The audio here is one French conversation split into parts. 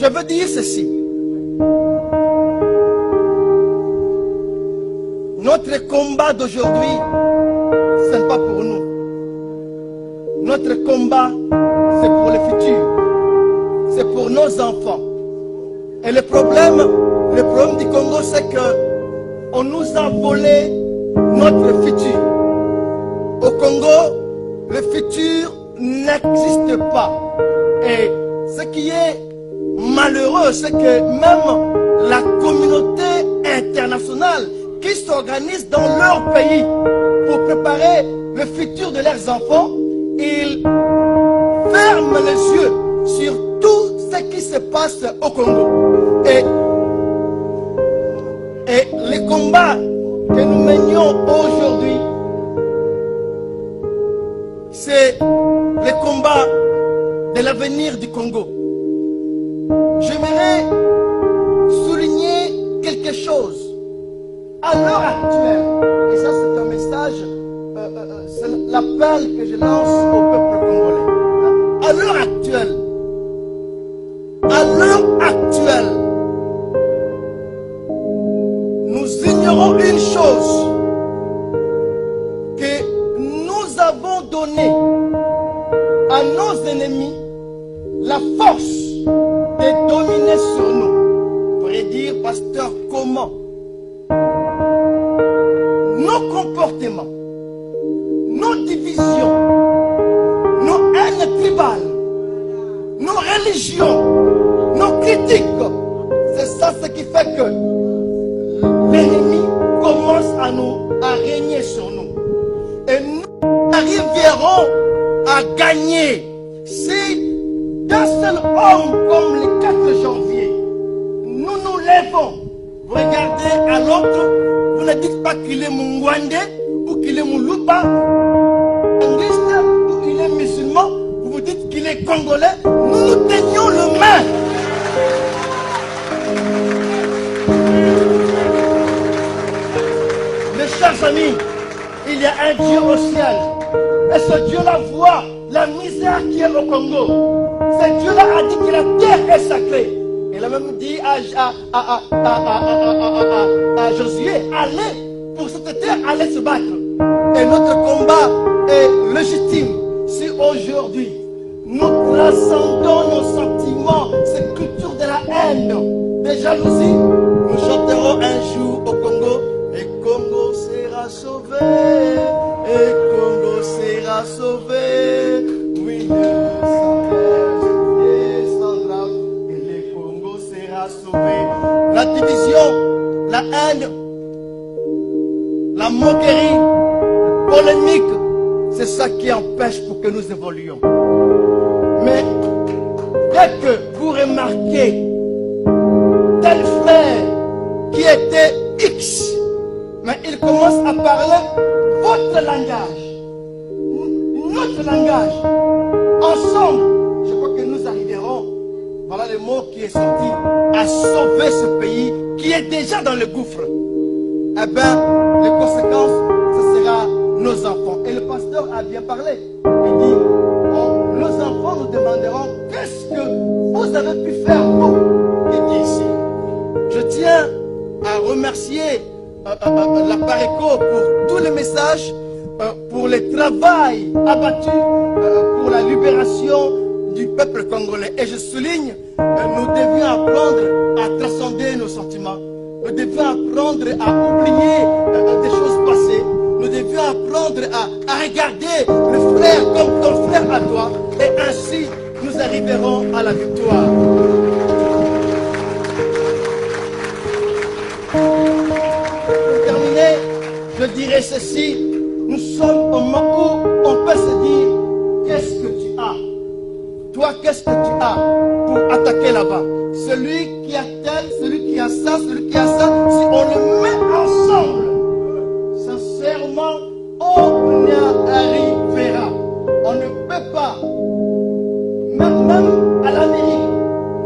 Je veux dire ceci. Notre combat d'aujourd'hui, ce n'est pas pour nous. Notre combat, c'est pour le futur. C'est pour nos enfants. Et le problème du Congo, c'est qu'on nous a volé notre futur. Au Congo, le futur n'existe pas. Et ce qui est malheureux, c'est que même la communauté internationale qui s'organise dans leur pays pour préparer le futur de leurs enfants, ils ferment les yeux sur tout ce qui se passe au Congo. Et les combats que nous menions aujourd'hui, c'est le combat de l'avenir du Congo. J'aimerais souligner quelque chose. À l'heure actuelle, et ça c'est un message, c'est l'appel que je lance au peuple congolais. À l'heure actuelle, nous ignorons une chose, que nous avons donné à nos ennemis la force de dominer sur nous. Vous pourriez dire, pasteur, comment? Nos comportements, nos divisions, nos haines tribales, nos religions, nos critiques, c'est ça ce qui fait que l'ennemi commence à régner sur nous. Et nous arriverons à gagner si d'un seul homme comme le 4 janvier, nous nous lèvons. Vous regardez à l'autre, vous ne dites pas qu'il est Mungwande ou qu'il est Muluba, ou qu'il est musulman, vous vous dites qu'il est congolais. Nous nous tenions le main. Mes chers amis, il y a un Dieu au ciel. Et ce Dieu-là voit la misère qui est au Congo. Ce Dieu-là a dit que la terre est sacrée. Il a même dit à Josué, allez pour cette terre, allez se battre. Et notre combat est légitime. Si aujourd'hui nous transcendons nos sentiments, cette culture de la haine, de jalousie, nous chanterons un jour au Congo, et Congo sera sauvé, et Congo sera sauvé. Oui, la division, la haine, la moquerie, la polémique, c'est ça qui empêche pour que nous évoluions. Mais dès que vous remarquez tel frère qui était X, mais il commence à parler votre langage, notre langage, ensemble, je crois que nous arriverons, voilà le mot qui est sorti, à sauver ce pays qui est déjà dans le gouffre. Eh bien, les conséquences, ce sera nos enfants. Et le pasteur a bien parlé. Il dit, oh, nos enfants nous demanderont, qu'est-ce que vous avez pu faire, vous, qui êtes ici? Je tiens à remercier la Pareco pour tous les messages, pour le travail abattu, pour la libération du peuple congolais. Et je souligne, nous devions apprendre à transcender nos sentiments. Nous devions apprendre à oublier des choses passées. Nous devions apprendre à regarder le frère comme ton frère à toi. Et ainsi, nous arriverons à la victoire. Pour terminer, je dirais ceci. Nous sommes au moment où on peut se dire, qu'est-ce que tu as? Toi, qu'est-ce que tu as pour attaquer là-bas? Celui qui a tel, celui qui a ça, celui qui a ça, si on le met ensemble, sincèrement, on y arrivera. On ne peut pas, même à l'Amérique,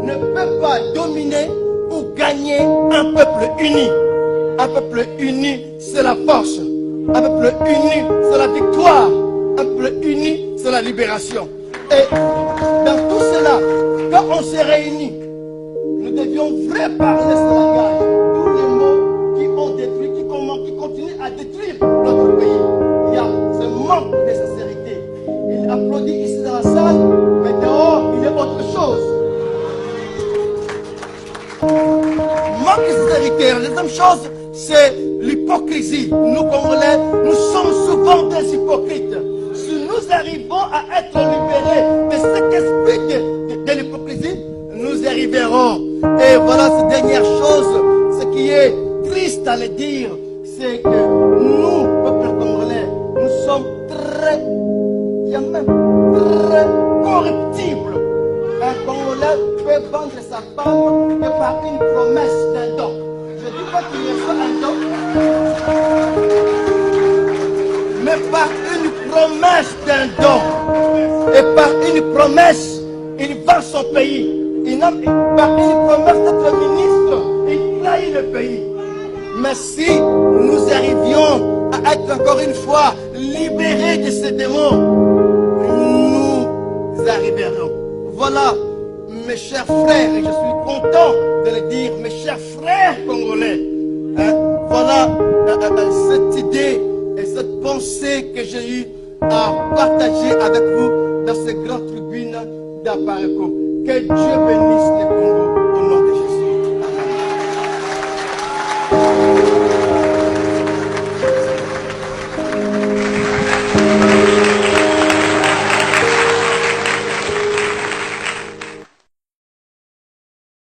ne peut pas dominer ou gagner un peuple uni. Un peuple uni, c'est la force. Un peuple uni, c'est la victoire. Un peuple uni, c'est la libération. Et dans tout cela, quand on se réunit, devions vrai parler ce langage. Tous les mots qui ont détruit, qui continuent à détruire notre pays. Il y a ce manque de sincérité. Il applaudit ici dans la salle, mais dehors, il est autre chose. Manque de sincérité. La deuxième chose, c'est l'hypocrisie. Nous, Congolais, nous sommes souvent des hypocrites. Si nous arrivons à être libérés de cet esprit de l'hypocrisie, nous y arriverons. Et voilà cette dernière chose, ce qui est triste à le dire, c'est que nous, peuple congolais, nous sommes très, il y a même très corruptibles. Un Congolais peut vendre sa femme que par une promesse d'un don. Je ne dis pas qu'il y soit un don, mais par une promesse d'un don. Et par une promesse, il vend son pays. Par une promesse d'être ministre, il trahit le pays. Mais si nous arrivions à être encore une fois libérés de ces démons, nous arriverons. Voilà, mes chers frères, et je suis content de le dire, mes chers frères congolais, voilà cette idée et cette pensée que j'ai eu à partager avec vous dans ces grandes tribunes d'Apareko. Que Dieu bénisse le Congo.